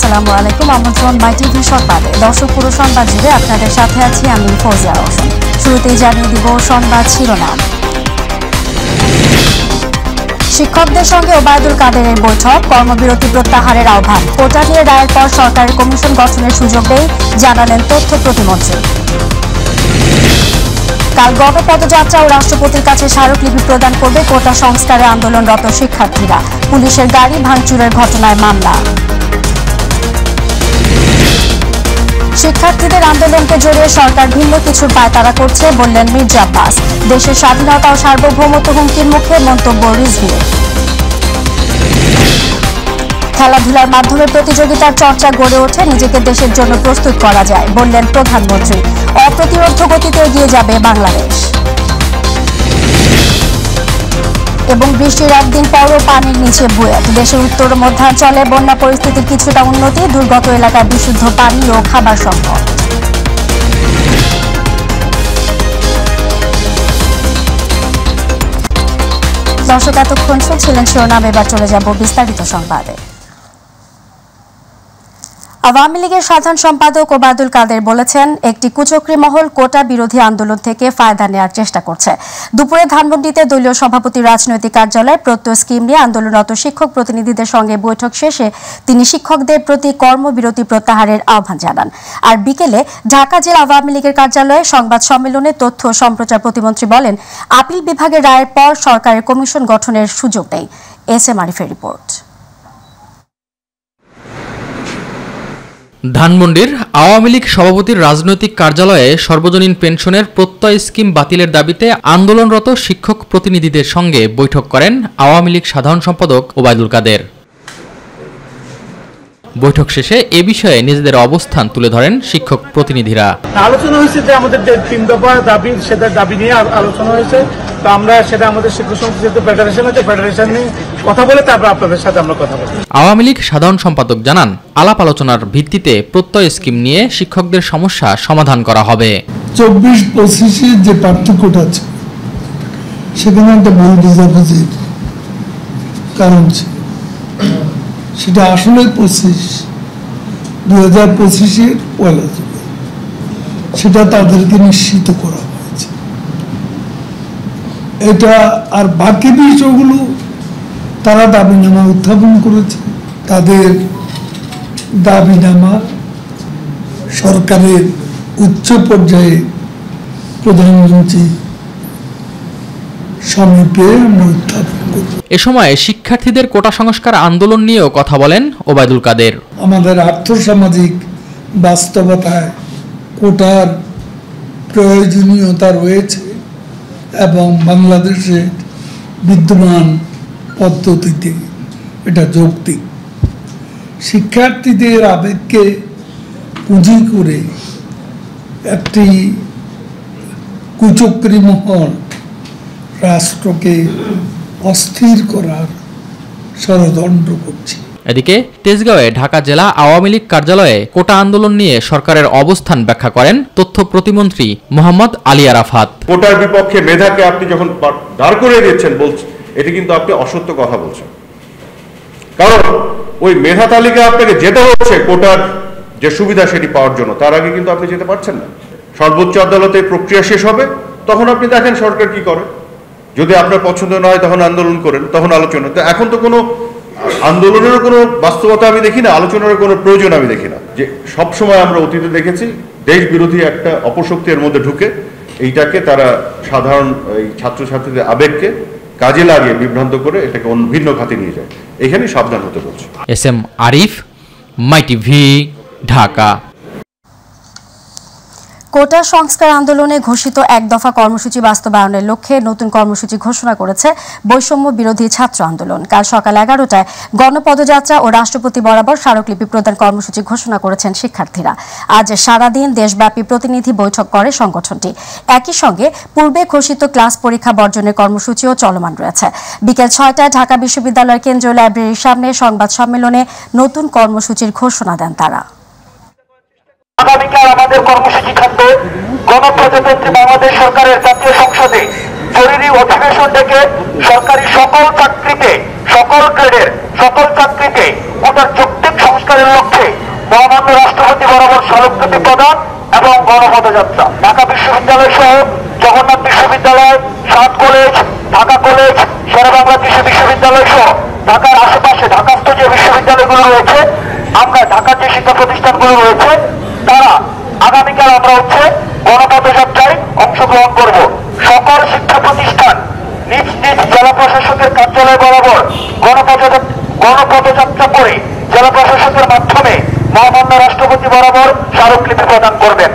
আসসালামু আলাইকুম। আমন্ত্রণ মাই টিভি সংবাদে। দর্শক পুরো সংবাদ জুড়ে আপনাদের সাথে আছি আমি ফৌজিয়া রওশন। শুরুতেই জানিয়ে দিব সংবাদ শিরোনাম। শিক্ষকদের সঙ্গে ওবায়দুল কাদেরের বৈঠক, কর্মবিরতি প্রত্যাহারের আহ্বান। কোটা নিয়ে রায়ের পর সরকারের কমিশন গঠনের সুযোগ দেয় জানালেন তথ্য প্রতিমন্ত্রী। কাল গণপদযাত্রা ও রাষ্ট্রপতির কাছে স্মারকলিপি প্রদান করবে কোটা সংস্কারে আন্দোলনরত শিক্ষার্থীরা। পুলিশের গাড়ি ভাঙচুরের ঘটনায় মামলা। শিক্ষার্থীদের আন্দোলনকে জড়িয়ে সরকার ভিন্ন কিছুর পায়তারা করছে বললেন মির্জা আব্বাস। দেশের স্বাধীনতা ও সার্বভৌমত্ব হুমকির মুখে মন্তব্য রিজভির। খেলাধুলার মাধ্যমে প্রতিযোগিতার চর্চা গড়ে ওঠে, নিজেকে দেশের জন্য প্রস্তুত করা যায় বললেন প্রধানমন্ত্রী। অপ্রতিরোধ্য গতিতে এগিয়ে যাবে বাংলাদেশ। এবং বৃষ্টির একদিন পরও পানির নিচে বুয়েট। দেশের উত্তর মধ্যাঞ্চলে বন্যা পরিস্থিতির কিছুটা উন্নতি, দুর্গত এলাকায় বিশুদ্ধ পানি ও খাবার সংকট। দর্শক এতক্ষণ শুনছিলেন শিরোনাম, এবার চলে যাব বিস্তারিত সংবাদে। আওয়ামী লীগের সাধারণ সম্পাদক ওবায়দুল কাদের বলেছেন, একটি কুচক্রী মহল কোটা বিরোধী আন্দোলন থেকে ফায়দা নেওয়ার চেষ্টা করছে। দুপুরে ধানমন্ডিতে দলীয় সভাপতির রাজনৈতিক কার্যালয়ে প্রত্যয় স্কিম নিয়ে আন্দোলনরত শিক্ষক প্রতিনিধিদের সঙ্গে বৈঠক শেষে তিনি শিক্ষকদের প্রতি কর্মবিরতি প্রত্যাহারের আহ্বান জানান। আর বিকেলে ঢাকা জেলা আওয়ামী লীগের কার্যালয়ে সংবাদ সম্মেলনে তথ্য ও সম্প্রচার প্রতিমন্ত্রী বলেন, আপিল বিভাগের রায়ের পর সরকারের কমিশন গঠনের সুযোগ নেই। এস.এম. আরিফের রিপোর্ট। ধানমন্ডির আওয়ামী লীগ সভাপতির রাজনৈতিক কার্যালয়ে সর্বজনীন পেনশনের প্রত্যয় স্কিম বাতিলের দাবিতে আন্দোলনরত শিক্ষক প্রতিনিধিদের সঙ্গে বৈঠক করেন আওয়ামী লীগ সাধারণ সম্পাদক ওবায়দুল কাদের। বৈঠক শেষে এ বিষয়ে নিজেদের অবস্থান তুলে ধরেন শিক্ষক প্রতিনিধিরা। আলোচনা হয়েছে যে আমাদের যে 3 দফা দাবি, সেটা দাবি নিয়ে আলোচনা হয়েছে। তো আমরা সেটা আমাদের শিক্ষক সমিতি যেহেতু ফেডারেশন আছে, ফেডারেশন নিয়ে কথা বলে তারপর আপনাদের সাথে আমরা কথা বলব। আওয়ামী লীগ সাধারণ সম্পাদক জানান, আলাপ আলোচনার ভিত্তিতে প্রত্যয় স্কিম নিয়ে শিক্ষকদের সমস্যা সমাধান করা হবে। 24-25 যে পার্থক্যটা আছে সেখানে একটা ভুল বোঝাবুঝির কারণ ছিল। সেটা আসলে 2025 পয়লা জুলাই সেটা তাদেরকে নিশ্চিত করা হয়েছে। এটা আর বাকি বিষয়গুলো তারা দাবিনামা উত্থাপন করেছে। তাদের দাবিনামা সরকারের উচ্চ পর্যায়ে প্রধানমন্ত্রী সমীপে আমরা উত্থাপন করি। এ সময় শিক্ষার্থীদের কোটা সংস্কার আন্দোলন নিয়েও কথা বলেন ওবায়দুল কাদের। আমাদের আর্থসামাজিক বাস্তবতায় কোটার প্রয়োজনীয়তা রয়েছে এবং বাংলাদেশের বিদ্যমান পদ্ধতিতে এটা যৌক্তিক। শিক্ষার্থীদের আবেগকে পুঁজি করে একটি কুচক্রী মহল রাষ্ট্রকে অস্থির করার ষড়যন্ত্র করছে। এদিকে তেজগাঁওয়ে ঢাকা জেলা আওয়ামী লীগ কার্যালয়ে কোটা আন্দোলন নিয়ে সরকারের অবস্থান ব্যাখ্যা করেন তথ্য প্রতিমন্ত্রী মোহাম্মদ আলী আরাফাত। কোটার বিপক্ষে মেধাকে আপনি যখন দাঁড় করিয়ে দিচ্ছেন বলছেন, এটি কিন্তু আপনি অসত্য কথা বলছেন। কারণ ওই মেধা তালিকা আপনাকে যেতে হচ্ছে কোটার যে সুবিধা সেটি পাওয়ার জন্য, তার আগে কিন্তু আপনি যেতে পারছেন না। সর্বোচ্চ আদালতে প্রক্রিয়া শেষ হবে, তখন আপনি দেখেন সরকার কি করে। যদি আপনার পছন্দ না হয় তখন আন্দোলন করেন, তখন আলোচনা। তো এখন তো কোনো আন্দোলনেরও কোনো বাস্তবতা আমি দেখি না, আলোচনার কোনো প্রয়োজন আমি দেখি না। যে সবসময় আমরা অতীতে দেখেছি দেশ বিরোধী একটা অপশক্তি এর মধ্যে ঢুকে এইটাকে তারা সাধারণ এই ছাত্রছাত্রীদের আবেগকে কাজে লাগিয়ে বিভ্রান্ত করে এটাকে ভিন্ন খাতে নিয়ে যায়। এখানে সাবধান হতে বলছে। এস.এম. আরিফ, মাই টিভি, ঢাকা। কোটা সংস্কার আন্দোলনে ঘোষিত এক দফা কর্মসূচি বাস্তবায়নের লক্ষ্যে নতুন কর্মসূচি ঘোষণা করেছে বৈষম্য বিরোধী ছাত্র আন্দোলন। কাল সকাল 11টায় গণপদযাত্রা ও রাষ্ট্রপতি বরাবর স্মারকলিপি প্রদান কর্মসূচি ঘোষণা করেছেন শিক্ষার্থীরা। আজ সারাদিন দেশব্যাপী প্রতিনিধি বৈঠক করে সংগঠনটি। একই সঙ্গে পূর্বে ঘোষিত ক্লাস পরীক্ষা বর্জনের কর্মসূচিও চলমান রয়েছে। বিকেল 6টায় ঢাকা বিশ্ববিদ্যালয়ের কেন্দ্রীয় লাইব্রেরির সামনে সংবাদ সম্মেলনে নতুন কর্মসূচির ঘোষণা দেন তারা। আগামীকাল আমাদের কর্মসূচি থাকবে গণপ্রজাতন্ত্রী বাংলাদেশ সরকারের জাতীয় সংসদে জরুরি অধিবেশন ডেকে সরকারি সকল চাকরিতে, সকল গ্রেডের সকল চাকরিতে কোটার যৌক্তিক সংস্কার প্রতিষ্ঠানের লক্ষ্যে মহামান্য রাষ্ট্রপতি বরাবর স্মারকলিপি প্রদান এবং গণপদযাত্রা। ঢাকা বিশ্ববিদ্যালয় সহ জগন্নাথ বিশ্ববিদ্যালয়, সাত কলেজ, ঢাকা কলেজ, শেরেবাংলা কৃষি বিশ্ববিদ্যালয় সহ ঢাকার আশেপাশে ঢাকাস্থ যে বিশ্ববিদ্যালয়গুলো রয়েছে, আমরা ঢাকার যে শিক্ষা প্রতিষ্ঠানগুলো রয়েছে, তারা আগামীকাল আমরা গণপদযাত্রায় অংশগ্রহণ করব। সকল শিক্ষা প্রতিষ্ঠান নিজ নিজ জেলা প্রশাসকের কার্যালয় বরাবর গণপদযাত্রা করে জেলা প্রশাসকের মাধ্যমে মহামান্য রাষ্ট্রপতি বরাবর স্মারকলিপি প্রদান করবেন।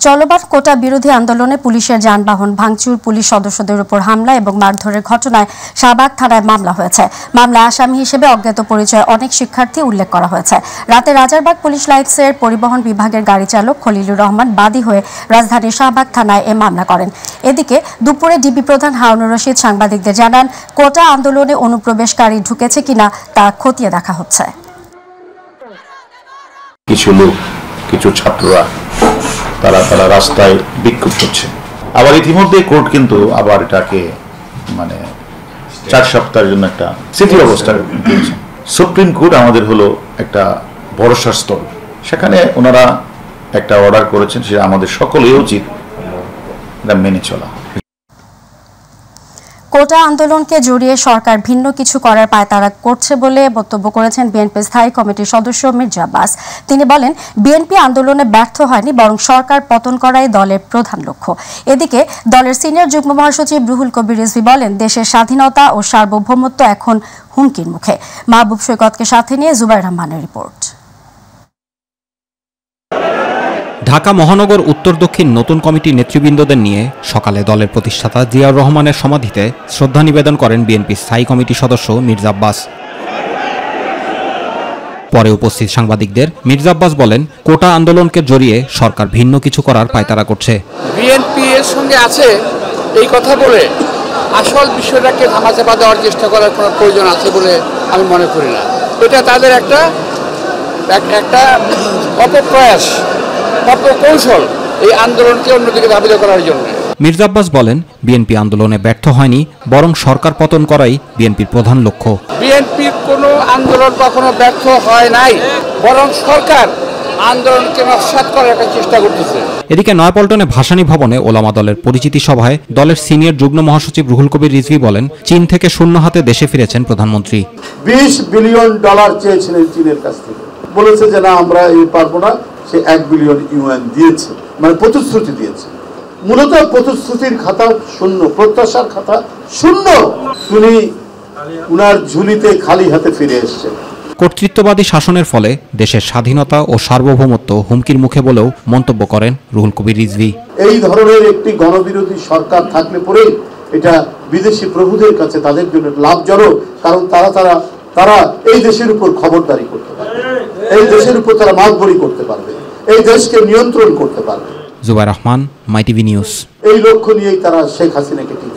চলমান কোটা বিরোধী আন্দোলনে পুলিশের যানবাহন ভাঙচুর, পুলিশ সদস্যদের উপর হামলা এবং মারধরের ঘটনায় শাহবাগ থানায় মামলা হয়েছে। মামলায় আসামি হিসেবে অজ্ঞাত পরিচয় অনেক শিক্ষার্থী উল্লেখ করা হয়েছে। রাতে রাজারবাগ পুলিশ লাইনসের পরিবহন বিভাগের গাড়ি চালক খলিলুর রহমান বাদী হয়ে রাজধানীর শাহবাগ থানায় এ মামলা করেন। এদিকে দুপুরে ডিবি প্রধান হারুনুর রশিদ সাংবাদিকদের জানান, কোটা আন্দোলনে অনুপ্রবেশকারী ঢুকেছে কিনা তা খতিয়ে দেখা হচ্ছে। কিছু লোক, কিছু ছাত্ররা তারা রাস্তায় বিক্ষোভ করছে। আবার ইতিমধ্যে কোর্ট কিন্তু আবার এটাকে 4 সপ্তাহের জন্য একটা স্থিতি অবস্থা দিয়েছে। সুপ্রিম কোর্ট আমাদের হলো একটা ভরসার স্থল, সেখানে ওনারা একটা অর্ডার করেছেন, সেটা আমাদের সকলেই উচিত এটা মেনে চলা। কোটা আন্দোলনকে জড়িয়ে সরকার ভিন্ন কিছু করার পায়তারা করছে বলে মন্তব্য করেছেন বিএনপি স্থায়ী কমিটির সদস্য মির্জা আব্বাস। তিনি বলেন, বিএনপি আন্দোলনে ব্যর্থ হয়নি, বরং সরকার পতন করাই দলের প্রধান লক্ষ্য। এদিকে দলের সিনিয়র যুগ্ম মহাসচিব রুহুল কবির রিজভী বলেন, দেশের স্বাধীনতা ও সার্বভৌমত্ব এখন হুমকির মুখে। মাহবুব সৈকতকে সাথে নিয়ে জুবাইর রহমানের রিপোর্ট। ঢাকা মহানগর উত্তর দক্ষিণ নতুন কমিটির নেতৃবৃন্দদের নিয়ে সকালে দলের প্রতিষ্ঠাতা জিয়াউর রহমানের সমাধিতে শ্রদ্ধা নিবেদন করেন বিএনপি স্থায়ী কমিটির সদস্য মির্জা আব্বাস। পরে উপস্থিত সাংবাদিকদের মির্জা আব্বাস বলেন, কোটা আন্দোলনকে জড়িয়ে সরকার ভিন্ন কিছু করার পায়তারা করছে। বিএনপি এর সঙ্গে আছে এই কথা বলে আসল বিষয়টাকে ধামাচাপা দেওয়ার চেষ্টা করার কোনো প্রয়োজন আছে বলে আমি মনে করি না। এটা তাদের একটা অপপ্রয়াস, অপকৌশল এই আন্দোলনকে অন্যদিকে ধাবিত করার জন্য। মির্জা আব্বাস বলেন, বিএনপি আন্দোলনে ব্যর্থ হয়নি, বরং সরকার পতন করাই বিএনপির প্রধান লক্ষ্য। বিএনপির কোনো আন্দোলন কখনো ব্যর্থ হয় নাই, বরং সরকার আন্দোলনকে নস্যাৎ করার একটা চেষ্টা করতেছে। এদিকে নয়াপল্টনে ভাসানী ভবনে ওলামা দলের পরিচিতি সভায় দলের সিনিয়র যুগ্ম মহাসচিব রুহুল কবির রিজভী বলেন, চীন থেকে শূন্য হাতে দেশে ফিরেছেন প্রধানমন্ত্রী। $20 বিলিয়ন চেয়েছিলেন চীনের কাছ থেকে, বলেছে যে না আমরা এই পারবো না। সে $1 বিলিয়ন দিয়েছে, প্রতিশ্রুতি দিয়েছে। মূলত প্রতিশ্রুতির খাতা শূন্য, প্রত্যাশার খাতা শূন্য। তিনি উনার ঝুলিতে খালি হাতে ফিরে এসেছেন। কর্তৃত্ববাদী শাসনের ফলে দেশের স্বাধীনতা ও সার্বভৌমত্ব হুমকির মুখে বলেও মন্তব্য করেন রুহুল কবির রিজভী। এই ধরনের একটি গণবিরোধী সরকার থাকলে পরেই এটা বিদেশি প্রভুদের কাছে তাদের জন্য লাভজনক, কারণ তারা এই দেশের উপর খবরদারি করতে পারবে, এই দেশের উপর তারা মাতবরি করতে পারবে, এই দেশকে নিয়ন্ত্রণ করতে পারবে। Zubair Rahman, MyTV news. এই লক্ষ্য নিয়েই তারা শেখ হাসিনাকে ঠিক।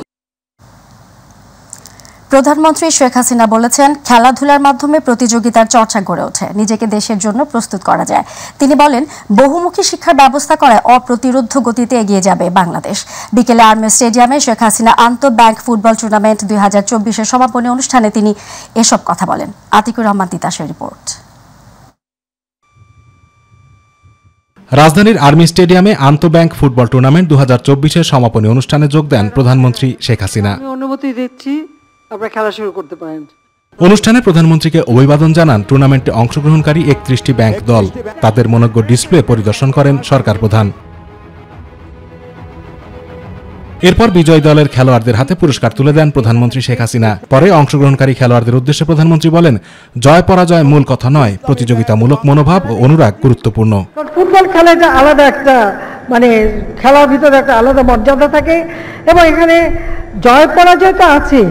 প্রধানমন্ত্রী শেখ হাসিনা বলেছেন, খেলাধুলার মাধ্যমে প্রতিযোগিতার চর্চা গড়ে ওঠে, নিজেকে দেশের জন্য প্রস্তুত করা যায়। তিনি বলেন, বহুমুখী শিক্ষার ব্যবস্থা করায় অপ্রতিরোধ্য গতিতে এগিয়ে যাবে বাংলাদেশ। বিকেলে আর্মি স্টেডিয়ামে শেখ হাসিনা আন্তঃব্যাংক ফুটবল টুর্নামেন্ট 2024-এর সমাপনী অনুষ্ঠানে তিনি এসব কথা বলেন। আতিকুর রহমান তিতাসের রিপোর্ট। রাজধানীর আর্মি স্টেডিয়ামে আন্তঃব্যাংক ফুটবল টুর্নামেন্ট 2024-এর সমাপনী অনুষ্ঠানে যোগ দেন প্রধানমন্ত্রী শেখ হাসিনা। অনুমতি দিচ্ছি, আপনারা খেলা শুরু করতে পারেন। অনুষ্ঠানে প্রধানমন্ত্রীকে অভিবাদন জানান টুর্নামেন্টে অংশগ্রহণকারী 31টি ব্যাংক দল। তাদের মনোজ্ঞ ডিসপ্লে পরিদর্শন করেন সরকার প্রধান। এরপর বিজয়ী দলের খেলোয়াড়দের হাতে পুরস্কার তুলে দেন প্রধানমন্ত্রী শেখ হাসিনা। পরে অংশগ্রহণকারী খেলোয়াড়দের উদ্দেশ্যে প্রধানমন্ত্রী বলেন, জয় পরাজয় মূল কথা নয়, প্রতিযোগিতামূলক মনোভাব ও অনুরাগ গুরুত্বপূর্ণ। ফুটবল খেলা এটা আলাদা একটা খেলার ভিতরে একটা আলাদা মর্যাদা থাকে, এবং এখানে জয় পরাজয় তো আছে,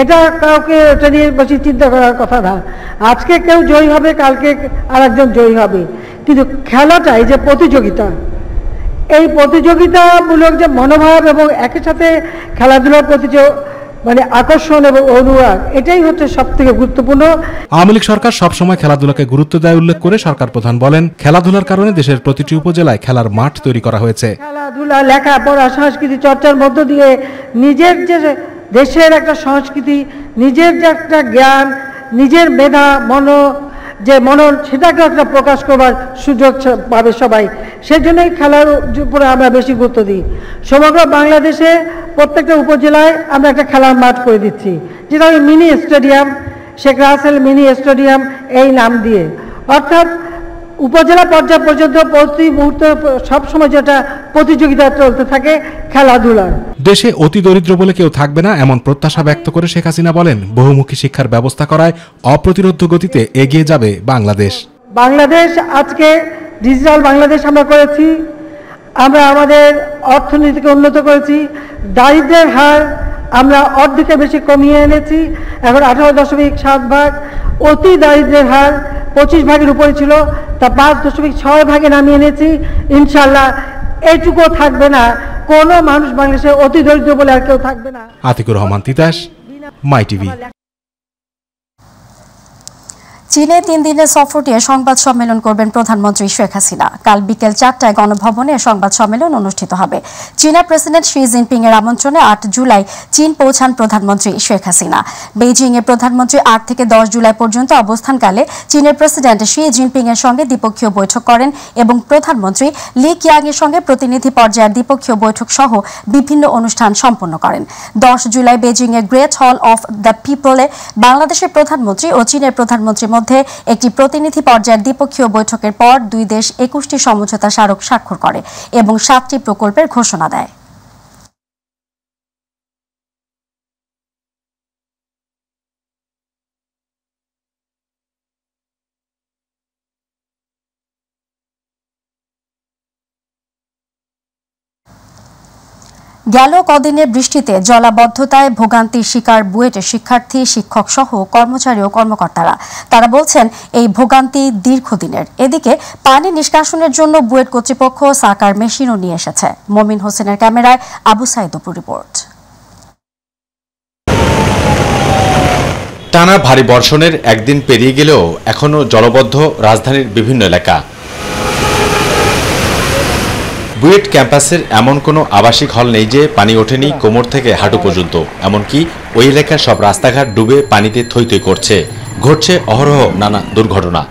এটা কাউকে এটা নিয়ে বেশি চিন্তা করার কথা না। আজকে কেউ জয়ী হবে, কালকে আরেকজন জয়ী হবে, কিন্তু খেলাটা এই যে প্রতিযোগিতা, এই প্রতিযোগিতামূলক যে মনোভাব এবং একই সাথে খেলাধুলার প্রতি যে আকর্ষণ এবং অনুরাগ, এটাই হচ্ছে সবথেকে গুরুত্বপূর্ণ। আওয়ামী লীগ সরকার সবসময় খেলাধুলাকে গুরুত্ব দেয় উল্লেখ করে সরকার প্রধান বলেন, খেলাধুলার কারণে দেশের প্রতিটি উপজেলায় খেলার মাঠ তৈরি করা হয়েছে। খেলাধুলা, লেখাপড়া, সংস্কৃতি চর্চার মধ্য দিয়ে নিজের যে দেশের একটা সংস্কৃতি, নিজের যে একটা জ্ঞান, নিজের মেধা মনন সেটাকে একটা প্রকাশ করবার সুযোগ পাবে সবাই। সেজন্যই খেলার উপরে আমরা বেশি গুরুত্ব দিই। সমগ্র বাংলাদেশে প্রত্যেকটা উপজেলায় আমরা একটা খেলার মাঠ করে দিচ্ছি, যেটা ওই mini stadium, Sheikh Russel mini stadium এই নাম দিয়ে। অর্থাৎ উপজেলা পর্যায় পর্যন্ত প্রতি মুহূর্তে সবসময় যেটা প্রতিযোগিতা চলতে থাকে খেলাধুলার। দেশে অতি দরিদ্র বলে কেউ থাকবে না এমন প্রত্যাশা ব্যক্ত করে শেখ হাসিনা বলেন, বহুমুখী শিক্ষার ব্যবস্থা করায় অপ্রতিরোধ্য গতিতে এগিয়ে যাবে বাংলাদেশ। বাংলাদেশ আজকে ডিজিটাল বাংলাদেশ আমরা করেছি, আমরা আমাদের অর্থনীতিকে উন্নত করেছি, দারিদ্র্যের হার আমরা অর্ধেকের বেশি কমিয়ে এনেছি, এখন 18.7 অতি দারিদ্র্যের হার 25 ভাগের উপরে ছিল, তা 5.6 ভাগে নামিয়ে এনেছি। ইনশাল্লাহ এইটুকুও থাকবে না, কোনো মানুষ বাংলাদেশে অতি দরিদ্র বলে আর কেউ থাকবে না। আতিকুর রহমান তিতাস, মাই টিভি। চীনে 3 দিনের সফর দিয়ে সংবাদ সম্মেলন করবেন প্রধানমন্ত্রী শেখ হাসিনা। কাল বিকেল 4টায় গণভবনে সংবাদ সম্মেলন অনুষ্ঠিত হবে। চীনা প্রেসিডেন্ট শি জিনপিং এর আমন্ত্রণে 8 জুলাই চীন পৌঁছান প্রধানমন্ত্রী শেখ হাসিনা। বেইজিং এ প্রধানমন্ত্রী 8 থেকে 10 জুলাই পর্যন্ত অবস্থানকালে চীনের প্রেসিডেন্ট শি জিনপিং এর সঙ্গে দ্বিপক্ষীয় বৈঠক করেন এবং প্রধানমন্ত্রী লি কিয়াং এর সঙ্গে প্রতিনিধি পর্যায়ের দ্বিপক্ষীয় বৈঠক সহ বিভিন্ন অনুষ্ঠান সম্পন্ন করেন। 10 জুলাই বেইজিং এর গ্রেট হল অফ দ্য পিপলে বাংলাদেশের প্রধানমন্ত্রী ও চীনের প্রধানমন্ত্রীর মধ্যে একটি প্রতিনিধি পর্যায়ের দ্বিপক্ষীয় বৈঠকের পর দুই দেশ 21টি সমঝোতা স্মারক স্বাক্ষর করে এবং 7টি প্রকল্পের ঘোষণা দেয়। গেল কদিনের বৃষ্টিতে জলাবদ্ধতায় ভোগান্তির শিকার বুয়েটের শিক্ষার্থী, শিক্ষক সহ কর্মচারী ও কর্মকর্তারা। তারা বলছেন এই ভোগান্তি দীর্ঘদিনের। এদিকে পানি নিষ্কাশনের জন্য বুয়েট কর্তৃপক্ষ সাকার মেশিনও নিয়ে এসেছে। মমিন হোসেনের ক্যামেরায় আবু সাইদ অপুর রিপোর্ট। টানা ভারী বর্ষণের একদিন পেরিয়ে গেলেও এখনো জলবদ্ধ রাজধানীর বিভিন্ন এলাকা। বুয়েট ক্যাম্পাসের এমন কোনো আবাসিক হল নেই যে পানি ওঠেনি কোমর থেকে হাঁটু পর্যন্ত। এমনকি ওই এলাকার সব রাস্তাঘাট ডুবে পানিতে থই থই করছে। ঘটছে অহরহ নানা দুর্ঘটনা।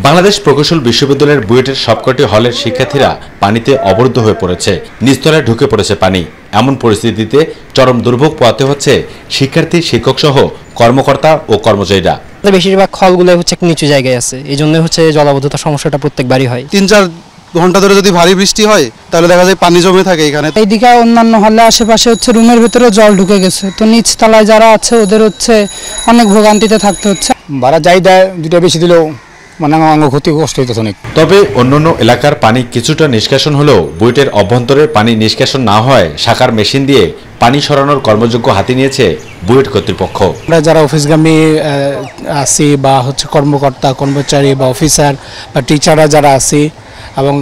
বাংলাদেশ প্রকৌশল বিশ্ববিদ্যালয়ের বুয়েটের সবকটি হলের শিক্ষার্থীরা পানিতে অবরুদ্ধ হয়ে পড়েছে। নিচতলায় ঢুকে পড়েছে পানি। এমন পরিস্থিতিতে চরম দুর্ভোগ পোহাতে হচ্ছে শিক্ষার্থী, শিক্ষক সহ কর্মকর্তা ও কর্মচারীরা। বেশিরভাগ হলগুলো হচ্ছে নিচু জায়গায় আছে, এই জন্য হচ্ছে জলাবদ্ধতার সমস্যাটা প্রত্যেকবারই হয়। 3-4 ঘন্টা ধরে যদি ভারী বৃষ্টি হয় তাহলে দেখা যায় পানি জমে থাকে এখানে। এইদিকে অন্যান্য হলে আশেপাশে হচ্ছে রুমের ভিতরে জল ঢুকে গেছে, তো নিচ তলায় যারা আছে ওদের হচ্ছে অনেক ভোগান্তিতে থাকতে হচ্ছে। ভাড়া যাই দেয়, দুটো বেশি দিলেও মানে অঙ্গ ক্ষতি কষ্ট হইতেছে অনেক। তবে অন্যান্য এলাকার পানি কিছুটা নিষ্কাশন হলেও বুয়েটের অভ্যন্তরে পানি নিষ্কাশন না হয় সাকার মেশিন দিয়ে পানি সরানোর কর্মযোগ্য হাতে নিয়েছে বুয়েট কর্তৃপক্ষ। আমরা যারা অফিসগামী আছি বা হচ্ছে কর্মকর্তা, কর্মচারী বা অফিসার বা টিচাররা যারা আছি এবং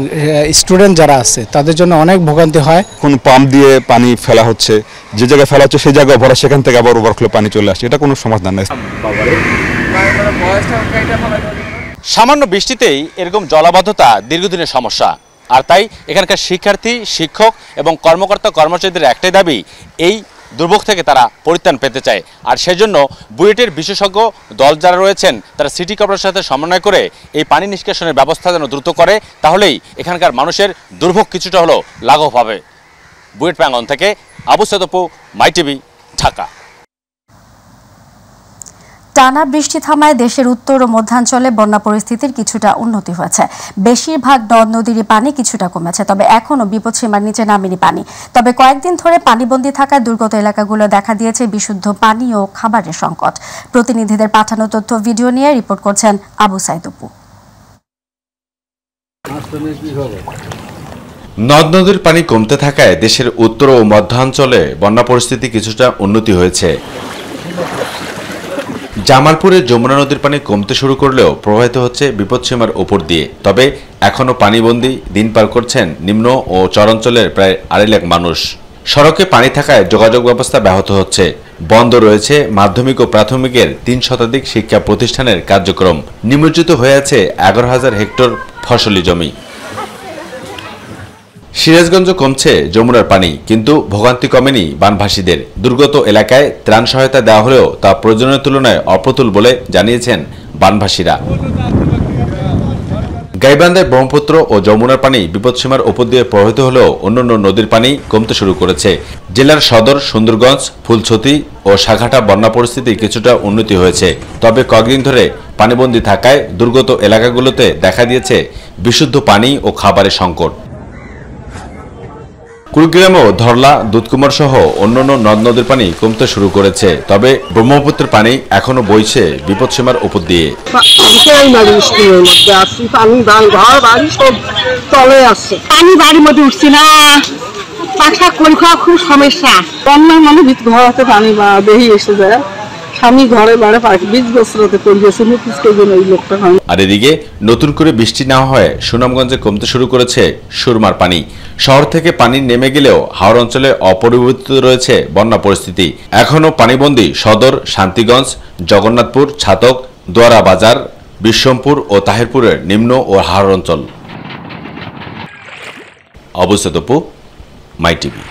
স্টুডেন্ট যারা আছে তাদের জন্য অনেক ভোগান্তি হয়। কোন পাম্প দিয়ে পানি ফেলা হচ্ছে, যে জায়গায় ফেলা হচ্ছে সেই জায়গায় ভরা, সেখান থেকে আবার ওভারফ্লো পানি চলে আসছে। এটা কোনো সমাধান নয়। সামান্য বৃষ্টিতেই এরকম জলাবদ্ধতা দীর্ঘদিনের সমস্যা। আর তাই এখানকার শিক্ষার্থী, শিক্ষক এবং কর্মকর্তা, কর্মচারীদের একটাই দাবি, এই দুর্ভোগ থেকে তারা পরিত্রাণ পেতে চায়। আর সেজন্য বুয়েটের বিশেষজ্ঞ দল যারা রয়েছেন তারা সিটি কর্পোরেশনের সাথে সমন্বয় করে এই পানি নিষ্কাশনের ব্যবস্থা যেন দ্রুত করে, তাহলেই এখানকার মানুষের দুর্ভোগ কিছুটা হলেও লাঘব হবে। বুয়েট প্রাঙ্গণ থেকে আবু সাইদ অপু, মাই টিভি, ঢাকা। টানা বৃষ্টি থামায় দেশের উত্তর ও মধ্যাঞ্চলে বন্যা পরিস্থিতির কিছুটা উন্নতি হয়েছে। বেশিরভাগ নদ নদীর পানি কিছুটা কমেছে, তবে এখনও বিপদসীমার নিচে নামেনি পানি। তবে কয়েকদিন ধরে পানিবন্দী থাকায় দুর্গত এলাকাগুলো দেখা দিয়েছে বিশুদ্ধ পানি ও খাবারের সংকট। প্রতিনিধিদের পাঠানো তথ্য ভিডিও নিয়ে রিপোর্ট করছেন আবু সাইদ অপু। নদ নদীর পানি কমতে থাকায় দেশের উত্তর ও মধ্যাঞ্চলে বন্যা পরিস্থিতি কিছুটা উন্নতি হয়েছে। জামালপুরে যমুনা নদীর পানি কমতে শুরু করলেও প্রবাহিত হচ্ছে বিপদসীমার ওপর দিয়ে। তবে এখনও পানিবন্দী দিন পার করছেন নিম্ন ও চরাঞ্চলের প্রায় 2.5 লাখ মানুষ। সড়কে পানি থাকায় যোগাযোগ ব্যবস্থা ব্যাহত হচ্ছে। বন্ধ রয়েছে মাধ্যমিক ও প্রাথমিকের 3 শতাধিক শিক্ষা প্রতিষ্ঠানের কার্যক্রম। নিমজ্জিত হয়ে আছে 11,000 হেক্টর ফসলি জমি। সিরাজগঞ্জ কমছে যমুনার পানি, কিন্তু ভোগান্তি কমেনি বানভাসীদের। দুর্গত এলাকায় ত্রাণ সহায়তা দেওয়া হলেও তা প্রয়োজনের তুলনায় অপ্রতুল বলে জানিয়েছেন বানভাসীরা। গাইবান্ধায় ব্রহ্মপুত্র ও যমুনার পানি বিপদসীমার উপর দিয়ে প্রবাহিত হলেও অন্যান্য নদীর পানি কমতে শুরু করেছে। জেলার সদর, সুন্দরগঞ্জ, ফুলছড়ি ও সাঘাটা বন্যা পরিস্থিতি কিছুটা উন্নতি হয়েছে। তবে কয়েকদিন ধরে পানিবন্দী থাকায় দুর্গত এলাকাগুলোতে দেখা দিয়েছে বিশুদ্ধ পানি ও খাবারের সংকট। কুড়িগ্রামেও ধরলা, দুধকুমার সহ অন্যান্য নদ নদীর পানি কমতে শুরু করেছে। তবে ব্রহ্মপুত্রের পানি এখনো বইছে বিপদসীমার উপর দিয়ে। পানি বাড়ির মধ্যে উঠছে না, পাখা করে খাওয়া খুব সমস্যা। বন্যার মানে ঘর হাতে পানি বেরিয়ে এসে যায়। স্বামী ঘরে বাড়ে 20 বছর হতে পরিবেশ ওই লোকটা। আর এদিকে নতুন করে বৃষ্টি না হয় সুনামগঞ্জে কমতে শুরু করেছে সুরমার পানি। শহর থেকে পানি নেমে গেলেও হাওড় অঞ্চলে অপরিবর্তিত রয়েছে বন্যা পরিস্থিতি। এখনও পানিবন্দী সদর, শান্তিগঞ্জ, জগন্নাথপুর, ছাতক, দোয়ারা বাজার, বিশ্বমপুর ও তাহিরপুরের নিম্ন ও হাওড় অঞ্চল। অবস্থিত মাই টিভি।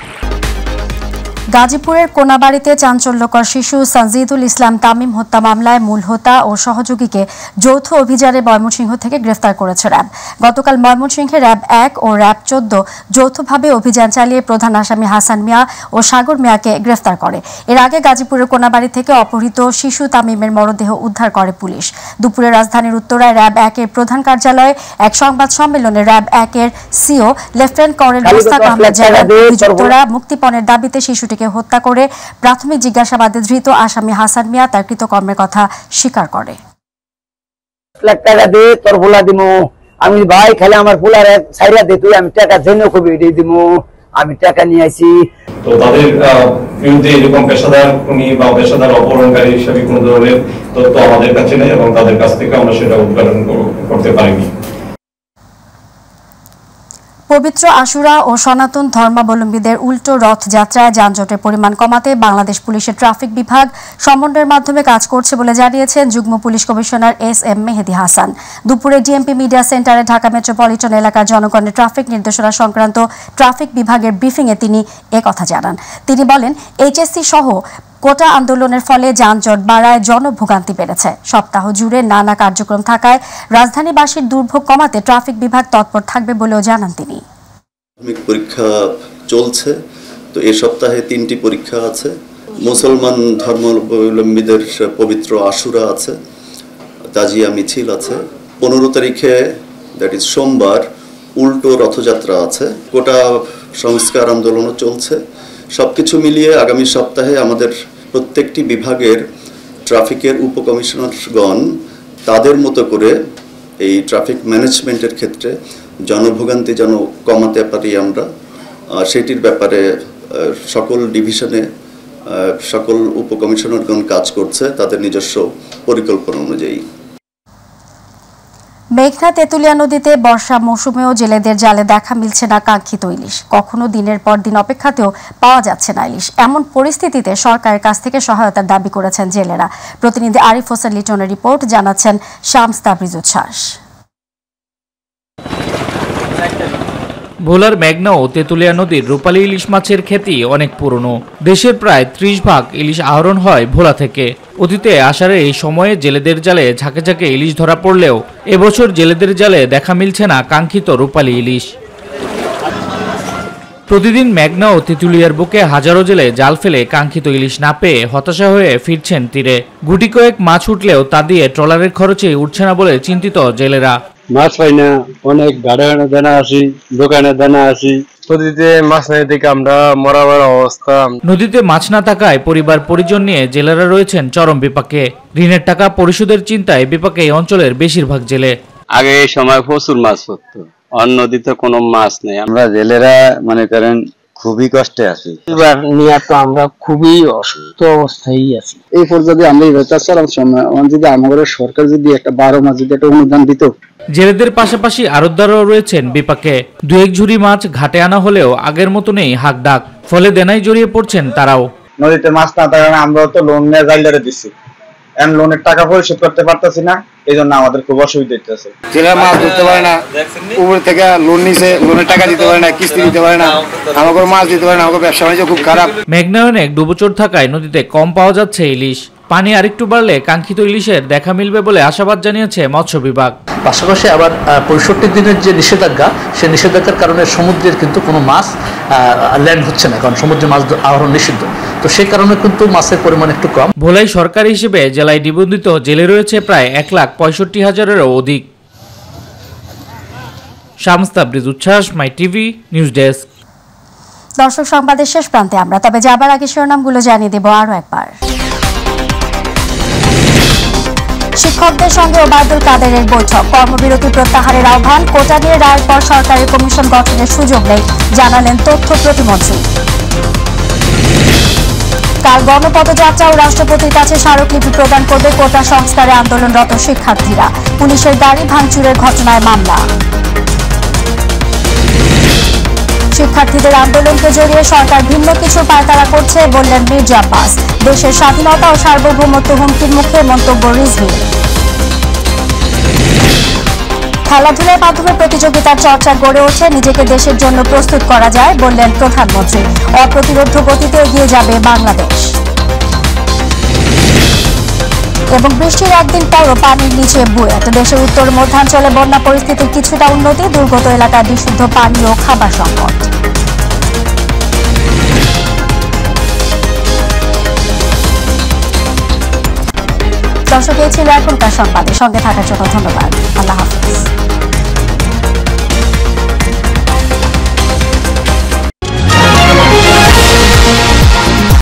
গাজীপুরের কোনাবাড়িতে চাঞ্চল্যকর শিশু সানজিদুল ইসলাম তামিম হত্যা মামলায় মূল হোতা ও সহযোগীকে যৌথ অভিযানে ময়মনসিংহ থেকে গ্রেফতার করেছে র্যাব। গতকাল ময়মনসিংহে র্যাব 1 ও র্যাব 14 যৌথভাবে অভিযান চালিয়ে প্রধান আসামি হাসান মিয়া ও সাগর মিয়াকে গ্রেফতার করে। এর আগে গাজীপুরের কোনাবাড়ি থেকে অপহৃত শিশু তামিমের মরদেহ উদ্ধার করে পুলিশ। দুপুরে রাজধানীর উত্তরায় র্যাব 1 এর প্রধান কার্যালয়ে এক সংবাদ সম্মেলনে র্যাব 1 এর CO lieutenant colonel Mostaq Ahmed জানান, অভিযুক্তরা মুক্তিপণের দাবিতে শিশুটিকে হত্যা করে প্রাথমিক জিজ্ঞাসাবাদে ধৃত আসামি হাসান মিয়া তার কৃতকর্মের কথা স্বীকার করে। টাকা দে তোর ভোলা দিমু, আমি ভাই খালি আমার ভোলার সাইরা দে, তুই আমি টাকা জেনে কবি এটাই দিমু, আমি টাকা নিয়ে আইছি। তো তাদের বিরুদ্ধে এরকম পেশাদার খুনি বা পেশাদার অপহরণকারী হিসেবে কোন ধরনের তথ্য আমাদের কাছে নেই এবং তাদের কাছ থেকে আমরা সেটা উদ্ঘাটন করতে পারিনি। পবিত্র আশুরা ও সনাতন ধর্মাবলম্বীদের উল্টো রথযাত্রায় যানজটের পরিমাণ কমাতে বাংলাদেশ পুলিশের ট্রাফিক বিভাগ সমন্বয়ের মাধ্যমে কাজ করছে বলে জানিয়েছেন যুগ্ম পুলিশ কমিশনার SM মেহেদী হাসান। দুপুরে ডিএমপি মিডিয়া সেন্টারে ঢাকা মেট্রোপলিটন এলাকার জনগণের ট্রাফিক নির্দেশনা সংক্রান্ত ট্রাফিক বিভাগের ব্রিফিংয়ে তিনি একথা জানান। তিনি বলেন, HSC সহ কোটা আন্দোলনের ফলে যানজট বাড়ায় জনভোগান্তি বেড়েছে। সপ্তাহ জুড়ে নানা কার্যক্রম থাকায় রাজধানীবাসীর দুর্ভোগ কমাতে ট্রাফিক বিভাগ তৎপর থাকবে বলেও জানান তিনি। পরীক্ষা চলছে, তো এই সপ্তাহে 3টি পরীক্ষা আছে। মুসলমান ধর্মাবলম্বীদের পবিত্র আশুরা আছে, তাজিয়া মিছিল আছে। 15 তারিখে দ্যাট ইজ সোমবার উল্টো রথযাত্রা আছে। কোটা সংস্কার আন্দোলনও চলছে। সবকিছু মিলিয়ে আগামী সপ্তাহে আমাদের প্রত্যেকটি বিভাগের ট্রাফিকের উপকমিশনারগণ তাদের মতো করে এই ট্রাফিক ম্যানেজমেন্টের ক্ষেত্রে জনভোগান্তি যেন কমাতে পারি আমরা, সেটির ব্যাপারে সকল ডিভিশনে সকল উপকমিশনারগণ কাজ করছে তাদের নিজস্ব পরিকল্পনা অনুযায়ী। মেঘনা তেঁতুলিয়া নদীতে বর্ষা মৌসুমেও জেলেদের জালে দেখা মিলছে না কাঙ্ক্ষিত ইলিশ। কখনো দিনের পর দিন অপেক্ষাতেও পাওয়া যাচ্ছে না ইলিশ। এমন পরিস্থিতিতে সরকারের কাছ থেকে সহায়তার দাবি করেছেন জেলেরা। প্রতিনিধি আরিফ হোসেন লিটনের রিপোর্ট, জানাচ্ছেন শামস তাবরিজ উচ্ছ্বাস। ভোলার মেঘনা ও তেঁতুলিয়া নদীর রূপালী ইলিশ মাছের খ্যাতি অনেক পুরনো। দেশের প্রায় 30 ভাগ ইলিশ আহরণ হয় ভোলা থেকে। অতীতে আষাঢ়ে এই সময়ে জেলেদের জালে ঝাঁকে ঝাঁকে ইলিশ ধরা পড়লেও এবছর জেলেদের জালে দেখা মিলছে না কাঙ্ক্ষিত রূপালী ইলিশ। প্রতিদিন মেঘনা ও তেঁতুলিয়ার বুকে হাজারো জেলে জাল ফেলে কাঙ্ক্ষিত ইলিশ না পেয়ে হতাশা হয়ে ফিরছেন তীরে। গুটি কয়েক মাছ উঠলেও তা দিয়ে ট্রলারের খরচে উঠছে না বলে চিন্তিত জেলেরা। মাছ পাই না, অনেক গাড়ে দানা আসি, দোকানে দানা আসি, নদীতে মাছ নাই থেকে আমরা মরাবার অবস্থা। নদীতে মাছ না থাকায় পরিবার পরিজন নিয়ে জেলেরা রয়েছেন চরম বিপাকে। ঋণের টাকা পরিশোধের চিন্তায় বিপাকে এই অঞ্চলের বেশিরভাগ জেলে। আগে এই সময় প্রচুর মাছ পড়তো, আর নদীতে কোনো মাছ নেই। আমরা জেলেরা মনে করেন খুবই কষ্টে আছি। এবার নিয়ে তো আমরা খুবই অসুস্থ অবস্থায় আছি। এই পর্যায়ে আমরা যদি আমাদের সরকার যদি একটা 12 মাস যদি একটা অনুদান দিত। জেলেদের পাশাপাশি আড়তদারও রয়েছেন বিপাকে। 2-1 ঝুড়ি মাছ ঘাটে আনা হলেও আগের মতো নেই হাক ডাক, ফলে দেনাই জড়িয়ে পড়ছেন তারাও। নদীতে মাছ না থাকার আমরা তো লোন নিয়ে জাইলারে দিচ্ছি, এখন লোনের টাকা পরিশোধ করতে পারতেছি না। এই জন্য আমাদের খুব অসুবিধা হচ্ছে। জেলেরা মাছ ধরতে পারে না, উপর থেকে লোন নিছে, লোনের টাকা দিতে পারে না, কিস্তি দিতে পারে না, আমাকে মাছ দিতে পারে না, আমাকে ব্যবসা বাণিজ্য খুব খারাপ। মেঘনা অনেক ডুবোচর থাকায় নদীতে কম পাওয়া যাচ্ছে ইলিশ। পানি আরেকটু বাড়লে কাঙ্ক্ষিত ইলিশের দেখা মিলবে বলে আশাবাদ জানিয়েছে মৎস্য বিভাগ। পাশাপাশি আবার 65 দিনের যে নিষেধাজ্ঞা, সেই নিষেধাজ্ঞার কারণে সমুদ্রের কিন্তু কোনো মাছ ল্যান্ড হচ্ছে না, কারণ সমুদ্রে মাছ আহরণ নিষিদ্ধ। তো সেই কারণে কিন্তু মাছের পরিমাণ একটু কম। ভোলাই সরকারি হিসেবে জেলায় নিবন্ধিত জেলে রয়েছে প্রায় 1,65,000-এরও অধিক। শামস তাবরিজ উচ্ছ্বাস, মাই টিভি নিউজ ডেস্ক। দর্শক, সংবাদের শেষ প্রান্তে আমরা, তবে যাবার আগে শিরোনামগুলো জানিয়ে দেব আরো একবার। শিক্ষকদের সঙ্গে ওবায়দুল কাদেরের বৈঠক, কর্মবিরতি প্রত্যাহারের আহ্বান, কোটা নিয়ে রায়ের পর সরকারের কমিশন গঠনের সুযোগ নেই, জানালেন তথ্য প্রতিমন্ত্রী। কাল গণপদযাত্রা ও রাষ্ট্রপতির কাছে স্মারকলিপি প্রদান করবে কোটা সংস্কারে আন্দোলনরত শিক্ষার্থীরা। পুলিশের গাড়ি ভাঙচুরের ঘটনায় মামলা। শিক্ষার্থীদের আন্দোলনকে জড়িয়ে সরকার ভিন্ন কিছু পায়তারা করছে বললেন মির্জা আব্বাস। দেশের স্বাধীনতা ও সার্বভৌমত্ব হুমকির মুখে মন্তব্য রিজভীর। খেলাধুলার মাধ্যমে প্রতিযোগিতার চর্চা গড়ে ওঠে, নিজেকে দেশের জন্য প্রস্তুত করা যায় বললেন প্রধানমন্ত্রী। অপ্রতিরোধ্য গতিতে এগিয়ে যাবে বাংলাদেশ। এবং বৃষ্টির একদিন পরও পানির নিচে বুয়েট, দেশের উত্তর মধ্যাঞ্চলে বন্যা পরিস্থিতির কিছুটা উন্নতি, দুর্গত এলাকায় বিশুদ্ধ পানি ও খাবার সংকট। দর্শক, এই ছিল এখনকার সংবাদে। সঙ্গে থাকার জন্য ধন্যবাদ। আল্লাহ হাফিজ।